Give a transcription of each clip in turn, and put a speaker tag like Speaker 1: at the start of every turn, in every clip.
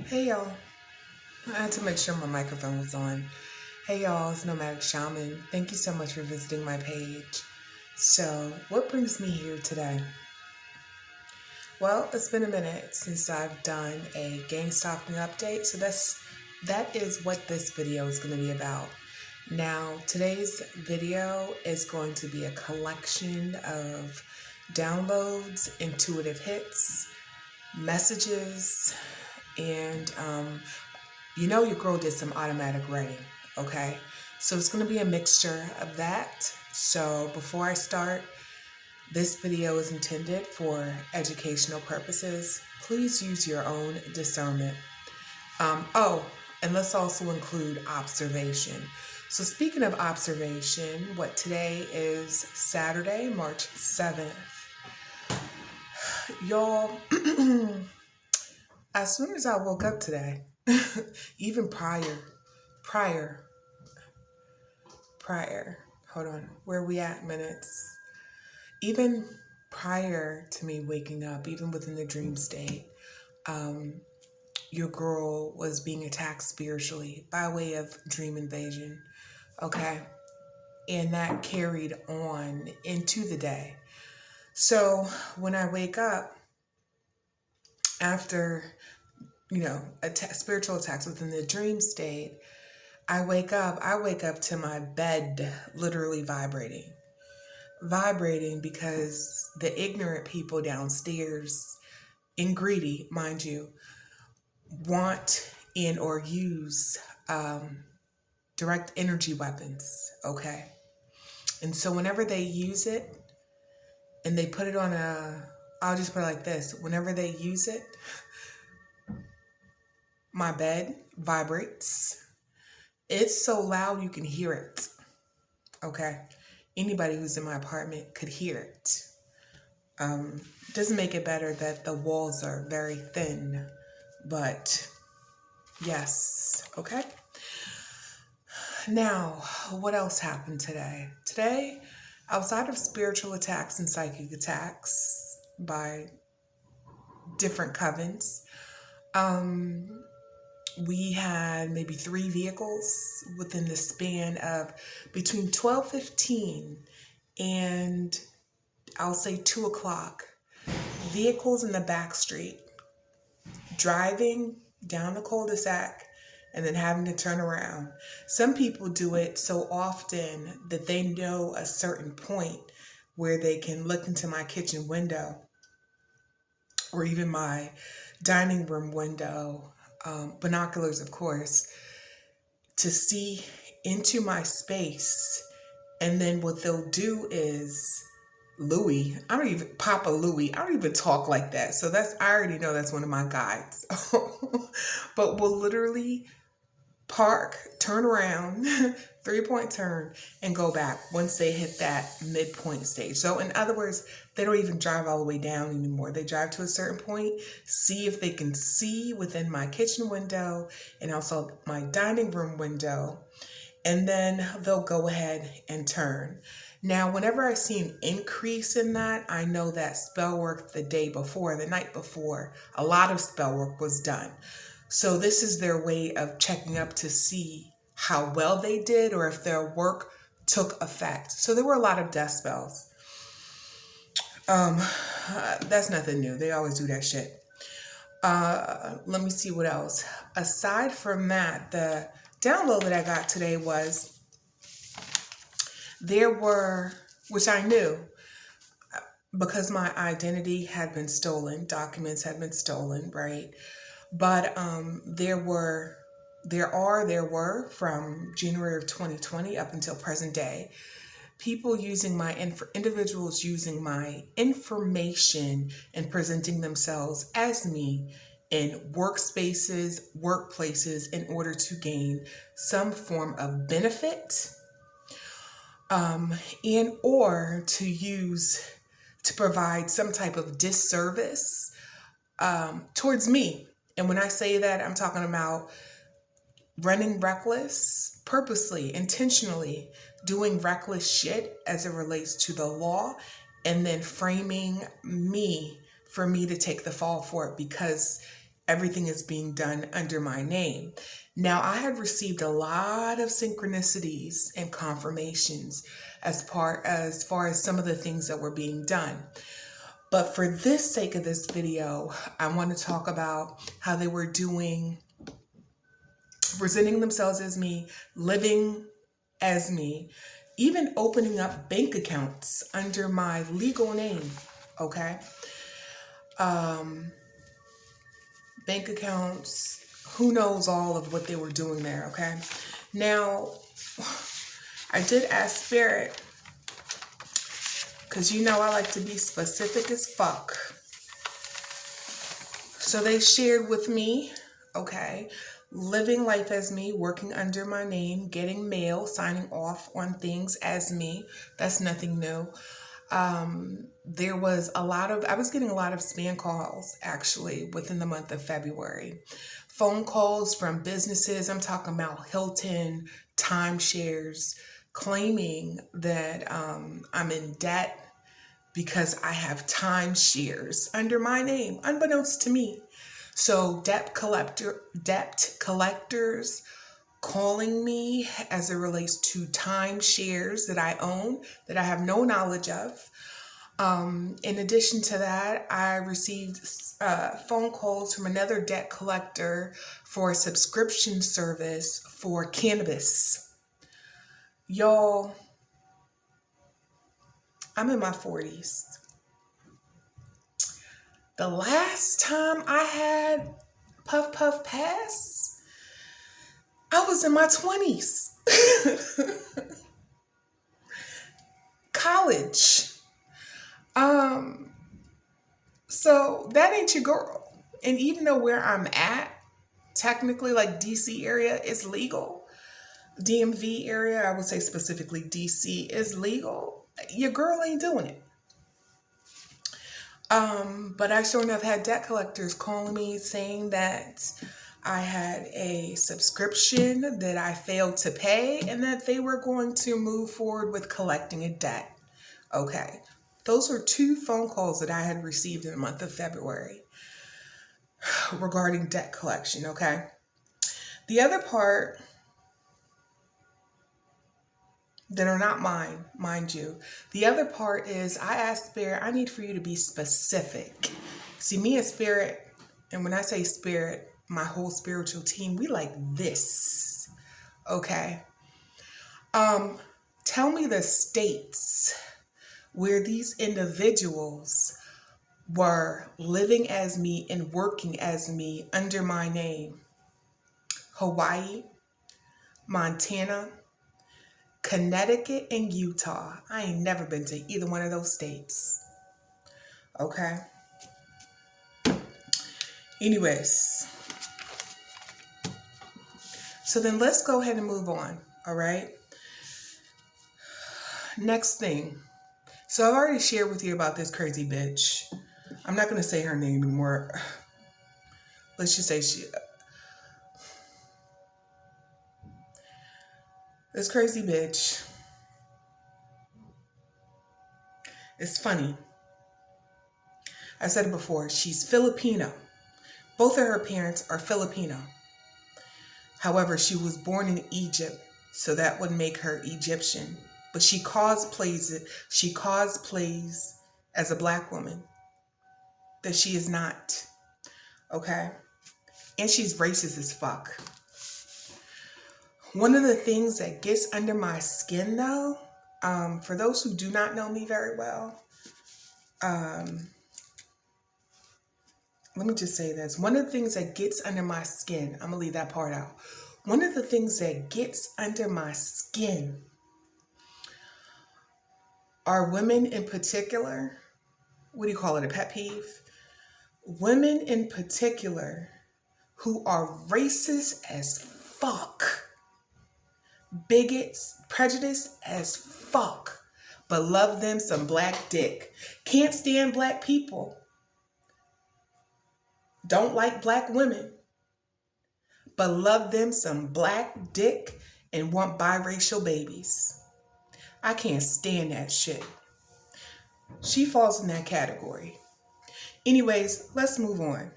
Speaker 1: Hey y'all, I had to make sure my microphone was on. Hey y'all, it's Nomadic Shaman. Thank you so much for visiting my page. So, what brings me here today? Well, it's been a minute since I've done a Gangstalking update, so that is what this video is going to be about. Now, today's video is going to be a collection of downloads, intuitive hits, messages, and your girl did some automatic writing, okay? So it's going to be a mixture of that. So before I start, this video is intended for educational purposes. Please use your own discernment. And let's also include observation. So speaking of observation, today is Saturday, March 7th. Y'all, as soon as I woke up today, even prior, hold on, where are we at minutes? Even prior to me waking up, even within the dream state, your girl was being attacked spiritually by way of dream invasion, okay? And that carried on into the day. So when I wake up, after, spiritual attacks within the dream state, I wake up to my bed literally vibrating because the ignorant people downstairs, and greedy, mind you, want and or use direct energy weapons, okay? And so whenever they use it and they put it on I'll just put it like this, whenever they use it, my bed vibrates. It's so loud you can hear it, okay? Anybody who's in my apartment could hear it. Doesn't make it better that the walls are very thin, but yes, okay? Now, what else happened today? Today, outside of spiritual attacks and psychic attacks by different covens, we had maybe 3 vehicles within the span of between 12:15 and I'll say 2 o'clock. Vehicles in the back street, driving down the cul-de-sac and then having to turn around. Some people do it so often that they know a certain point where they can look into my kitchen window or even my dining room window, binoculars, of course, to see into my space. And then what they'll do is Papa Louie, I don't even talk like that. So I already know that's one of my guides. But we'll literally park, turn around, 3-point turn, and go back once they hit that midpoint stage. So in other words, they don't even drive all the way down anymore. They drive to a certain point, see if they can see within my kitchen window and also my dining room window, and then they'll go ahead and turn. Now, whenever I see an increase in that, I know that spell work the night before, a lot of spell work was done. So this is their way of checking up to see how well they did or if their work took effect. So there were a lot of death spells. That's nothing new. They always do that shit. Let me see what else. Aside from that, the download that I got today was which I knew because my identity had been stolen, documents had been stolen, right? But there were from January of 2020 up until present day, individuals using my information and presenting themselves as me in workspaces, workplaces in order to gain some form of benefit, and or to provide some type of disservice towards me. And when I say that, I'm talking about running reckless, purposely, intentionally doing reckless shit as it relates to the law, and then framing me for me to take the fall for it because everything is being done under my name. Now, I had received a lot of synchronicities and confirmations as far as some of the things that were being done. But for this sake of this video, I want to talk about how they were presenting themselves as me, living as me, even opening up bank accounts under my legal name, okay? Bank accounts, who knows all of what they were doing there, okay? Now, I did ask Spirit, because you know I like to be specific as fuck. So they shared with me, okay, living life as me, working under my name, getting mail, signing off on things as me. That's nothing new. There was I was getting a lot of spam calls actually within the month of February. Phone calls from businesses, I'm talking about Hilton, timeshares, claiming that I'm in debt because I have timeshares under my name, unbeknownst to me. So debt collectors calling me as it relates to timeshares that I own that I have no knowledge of. In addition to that, I received phone calls from another debt collector for a subscription service for cannabis. Y'all, I'm in my 40s. The last time I had Puff Puff Pass, I was in my 20s. College. So that ain't your girl. And even though where I'm at, technically like DC area is legal, DMV area, I would say specifically DC is legal, your girl ain't doing it. But I sure enough had debt collectors calling me saying that I had a subscription that I failed to pay and that they were going to move forward with collecting a debt. Okay. Those were 2 phone calls that I had received in the month of February regarding debt collection, okay? The other part that are not mine, mind you. The other part is I asked Spirit, I need for you to be specific. See, me and Spirit, and when I say Spirit, my whole spiritual team, we like this, okay? Tell me the states where these individuals were living as me and working as me under my name. Hawaii, Montana, Connecticut, and Utah. I ain't never been to either one of those states. Okay? Anyways. So then let's go ahead and move on. All right? Next thing. So I've already shared with you about this crazy bitch. I'm not going to say her name anymore. Let's just say this crazy bitch. It's funny. I said it before. She's Filipino. Both of her parents are Filipino. However, she was born in Egypt, so that would make her Egyptian. But she cosplays it. She cosplays as a black woman that she is not. Okay? And she's racist as fuck. One of the things that gets under my skin, though, for those who do not know me very well, let me just say this. One of the things that gets under my skin, I'm going to leave that part out. One of the things that gets under my skin are women in particular. What do you call it? A pet peeve? Women in particular who are racist as fuck. Bigots, prejudiced as fuck. But love them some black dick. Can't stand black people. Don't like black women, but love them some black dick and want biracial babies. I can't stand that shit. She falls in that category. Anyways, let's move on.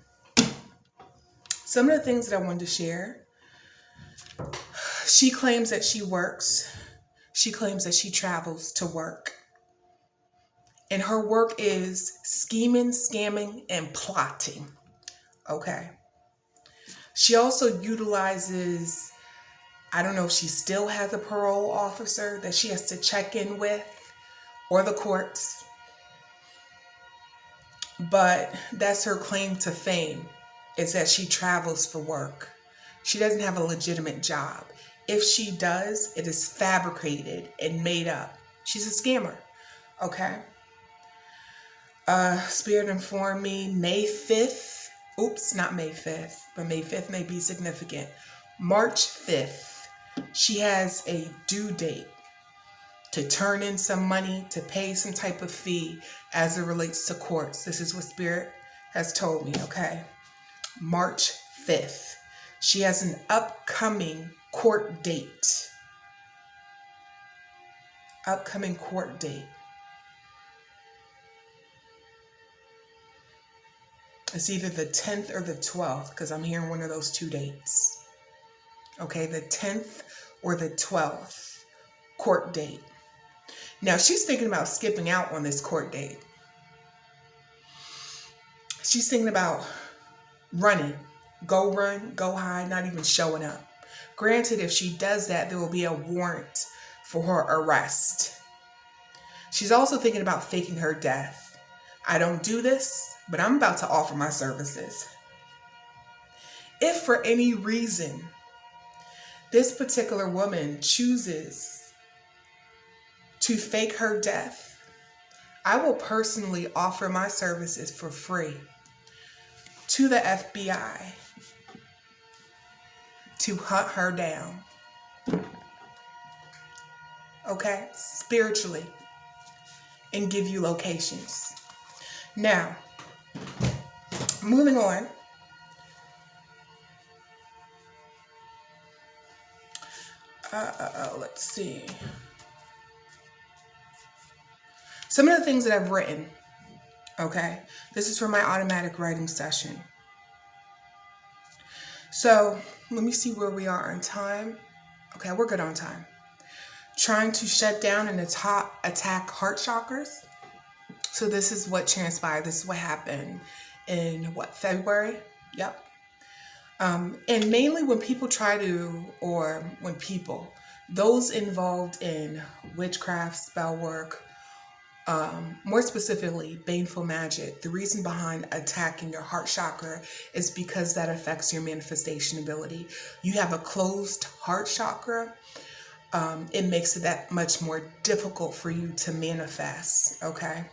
Speaker 1: Some of the things that I wanted to share, she claims that she works. She claims that she travels to work. And her work is scheming, scamming, and plotting. Okay. She also utilizes, I don't know if she still has a parole officer that she has to check in with or the courts, but that's her claim to fame, is that she travels for work. She doesn't have a legitimate job. If she does, it is fabricated and made up. She's a scammer. Okay. Spirit informed me May 5th. Oops, not May 5th, but May 5th may be significant. March 5th, she has a due date to turn in some money, to pay some type of fee as it relates to courts. This is what Spirit has told me, okay? March 5th. She has an upcoming court date. Upcoming court date. It's either the 10th or the 12th, because I'm hearing one of those two dates. Okay, the 10th or the 12th court date. Now, she's thinking about skipping out on this court date. She's thinking about running. Go run, go hide, not even showing up. Granted, if she does that, there will be a warrant for her arrest. She's also thinking about faking her death. I don't do this, but I'm about to offer my services. If for any reason this particular woman chooses to fake her death, I will personally offer my services for free to the FBI to hunt her down. Okay? Spiritually. And give you locations. Now, moving on. Let's see. Some of the things that I've written. Okay? This is for my automatic writing session. So, let me see where we are on time. Okay, we're good on time. Trying to shut down and attack heart chakras. So this is what transpired. This is what happened in February? Yep. And mainly when people those involved in witchcraft, spell work, more specifically, baneful magic. The reason behind attacking your heart chakra is because that affects your manifestation ability. You have a closed heart chakra. It makes it that much more difficult for you to manifest, okay?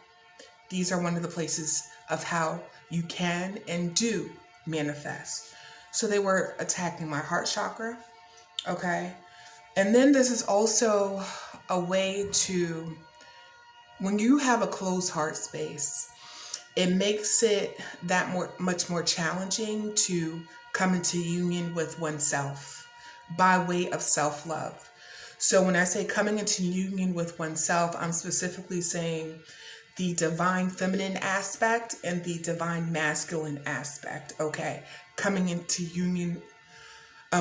Speaker 1: These are one of the places of how you can and do manifest. So they were attacking my heart chakra, okay? And then this is also a way to, when you have a closed heart space, it makes it much more challenging to come into union with oneself by way of self-love. So when I say coming into union with oneself, I'm specifically saying the divine feminine aspect and the divine masculine aspect, okay? Coming into union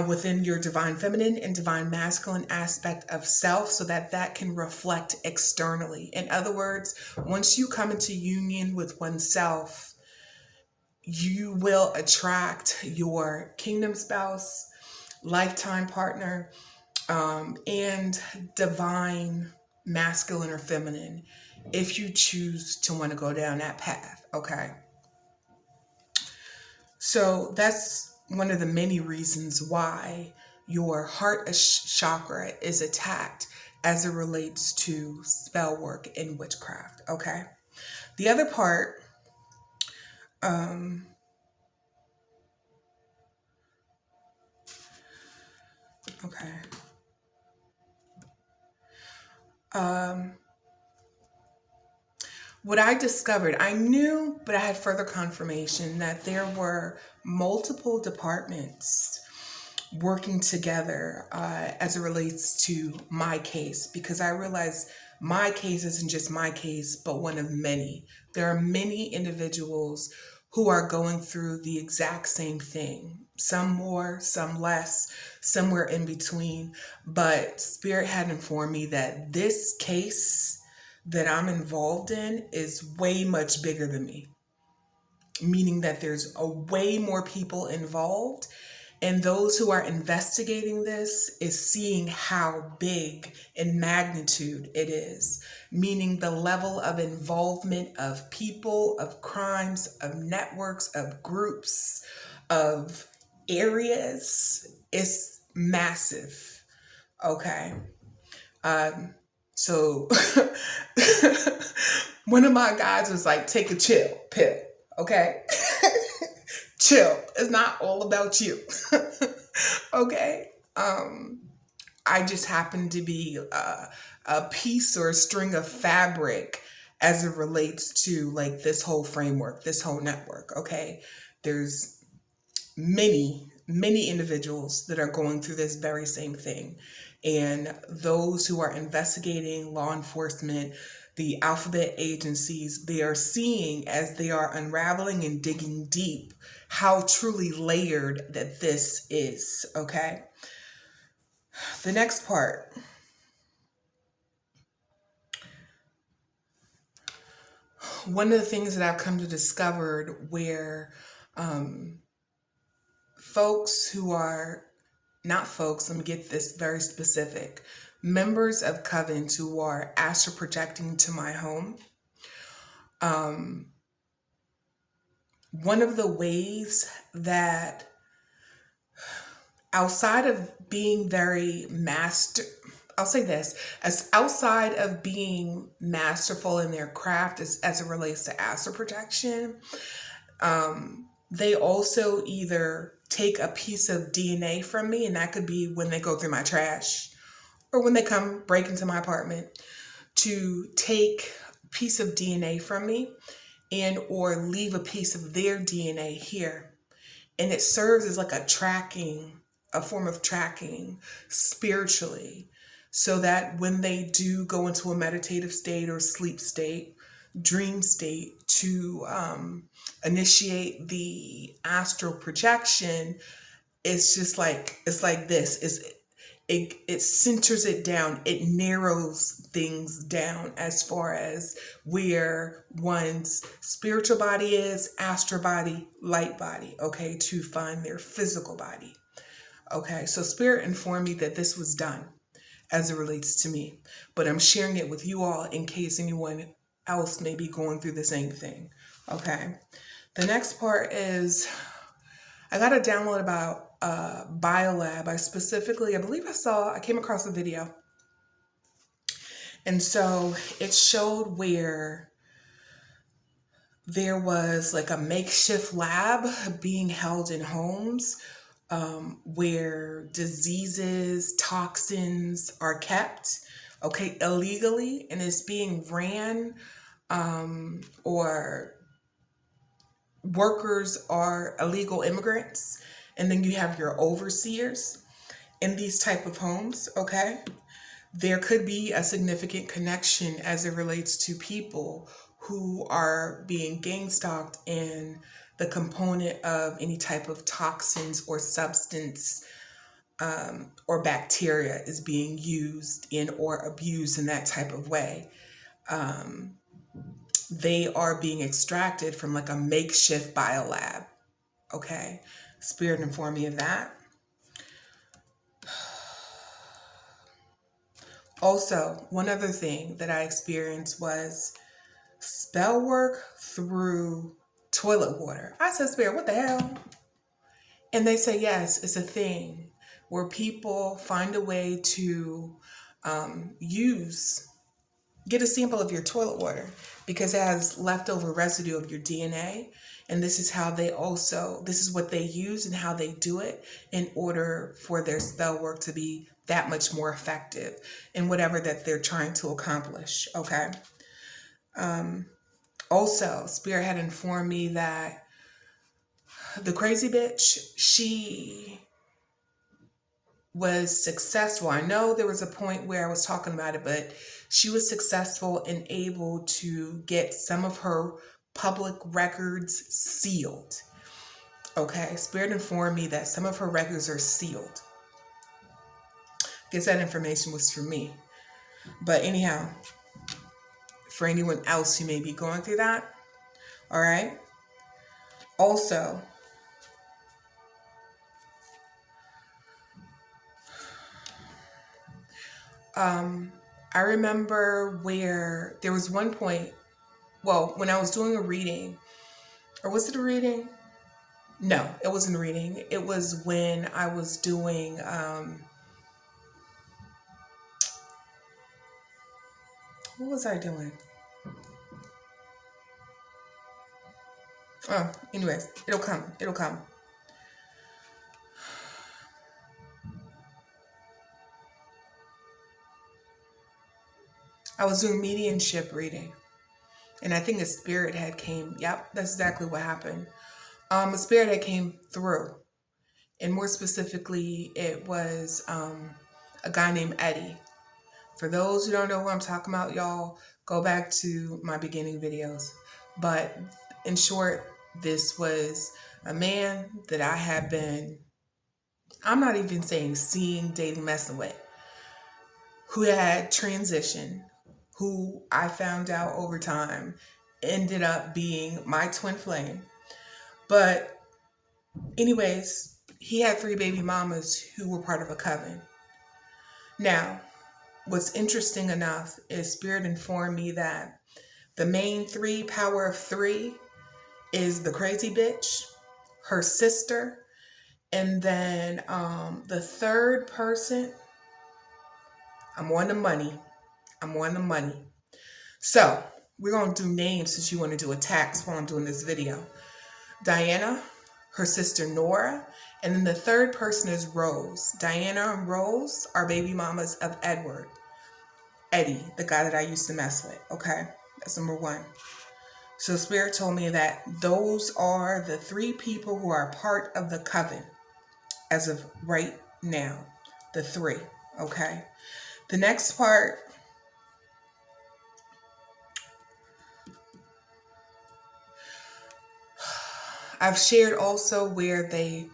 Speaker 1: within your divine feminine and divine masculine aspect of self so that can reflect externally. In other words, once you come into union with oneself, you will attract your kingdom spouse, lifetime partner, and divine masculine or feminine if you choose to want to go down that path, okay? So that's one of the many reasons why your heart chakra is attacked as it relates to spell work and witchcraft, okay? The other part, okay. What I discovered, I knew, but I had further confirmation that there were multiple departments working together as it relates to my case, because I realized my case isn't just my case, but one of many. There are many individuals who are going through the exact same thing. some more, some less, somewhere in between. But Spirit had informed me that this case that I'm involved in is way much bigger than me, meaning that there's a way more people involved. And those who are investigating this is seeing how big in magnitude it is, meaning the level of involvement of people, of crimes, of networks, of groups, of areas is massive. Okay. So one of my guys was like, take a chill pill. Okay. Chill. It's not all about you. Okay. I just happen to be a piece or a string of fabric as it relates to like this whole framework, this whole network. Okay. There's many individuals that are going through this very same thing. And those who are investigating, law enforcement, the alphabet agencies, they are seeing as they are unraveling and digging deep how truly layered that this is. Okay. The next part. One of the things that I've come to discover where folks who are not folks, let me get this very specific, members of covens who are astral projecting to my home. One of the ways that outside of being very I'll say this, as outside of being masterful in their craft as it relates to astral projection, they also either take a piece of DNA from me, and that could be when they go through my trash or when they come break into my apartment, to take a piece of DNA from me and or leave a piece of their DNA here. And it serves as like a form of tracking spiritually, so that when they do go into a meditative state or sleep state, dream state, to initiate the astral projection, it's like this. It centers it down. It narrows things down as far as where one's spiritual body is, astral body, light body, okay, to find their physical body. Okay, so Spirit informed me that this was done as it relates to me, but I'm sharing it with you all in case anyone else may be going through the same thing. Okay, the next part is I got a download about Biolab. I came across a video. And so it showed where there was like a makeshift lab being held in homes, where diseases, toxins are kept, okay, illegally, and it's being ran, or workers are illegal immigrants, and then you have your overseers in these type of homes. Okay, there could be a significant connection as it relates to people who are being gang stalked, and the component of any type of toxins or substance, or bacteria is being used in or abused in that type of way. They are being extracted from like a makeshift biolab. Okay, Spirit informed me of that. Also, one other thing that I experienced was spell work through toilet water. I said, Spirit, what the hell? And they say, yes, it's a thing where people find a way to get a sample of your toilet water because it has leftover residue of your DNA. And this is what they use and how they do it in order for their spell work to be that much more effective in whatever that they're trying to accomplish. Okay. Also, Spirit had informed me that the crazy bitch, she was successful. I know there was a point where I was talking about it, but she was successful and able to get some of her public records sealed. Okay, Spirit informed me that some of her records are sealed. Guess that information was for me. But anyhow, for anyone else who may be going through that, all right? Also, I remember where there was one point, well, when I was doing a reading, or was it a reading? No, it wasn't a reading. It was when I was doing, what was I doing? Oh, anyways, it'll come. It'll come. I was doing mediumship reading, and I think a spirit had came. Yep, that's exactly what happened. A spirit had came through, and more specifically, it was a guy named Eddie. For those who don't know who I'm talking about, y'all, go back to my beginning videos. But in short, this was a man that I had been, I'm not even saying seeing, dating, messing with, who had transitioned, who I found out over time ended up being my twin flame. But anyways, he had 3 baby mamas who were part of a coven. Now, what's interesting enough is Spirit informed me that the main 3, power of 3, is the crazy bitch, her sister, and then the third person, I'm on the money. So we're going to do names since you want to do attacks while I'm doing this video. Diana, her sister Nora, and then the third person is Rose. Diana and Rose are baby mamas of Eddie, the guy that I used to mess with. Okay, that's number 1. So Spirit told me that those are the 3 people who are part of the coven as of right now. The 3, okay? The next part, I've shared also where they,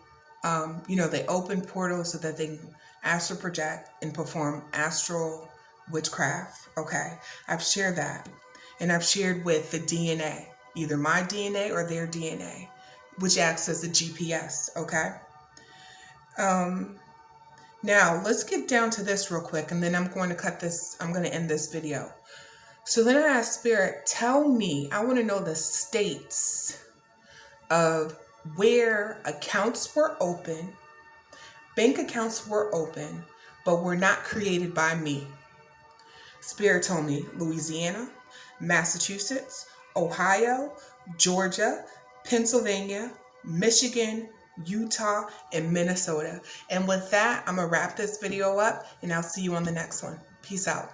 Speaker 1: they open portals so that they can astral project and perform astral witchcraft, okay? I've shared that. And I've shared with the DNA, either my DNA or their DNA, which acts as a GPS, okay? Now, let's get down to this real quick, and then I'm going to end this video. So then I asked Spirit, tell me, I want to know the states of where accounts were open, bank accounts were open, but were not created by me. Spirit told me Louisiana, Massachusetts, Ohio, Georgia, Pennsylvania, Michigan, Utah, and Minnesota. And with that, I'm going to wrap this video up, and I'll see you on the next one. Peace out.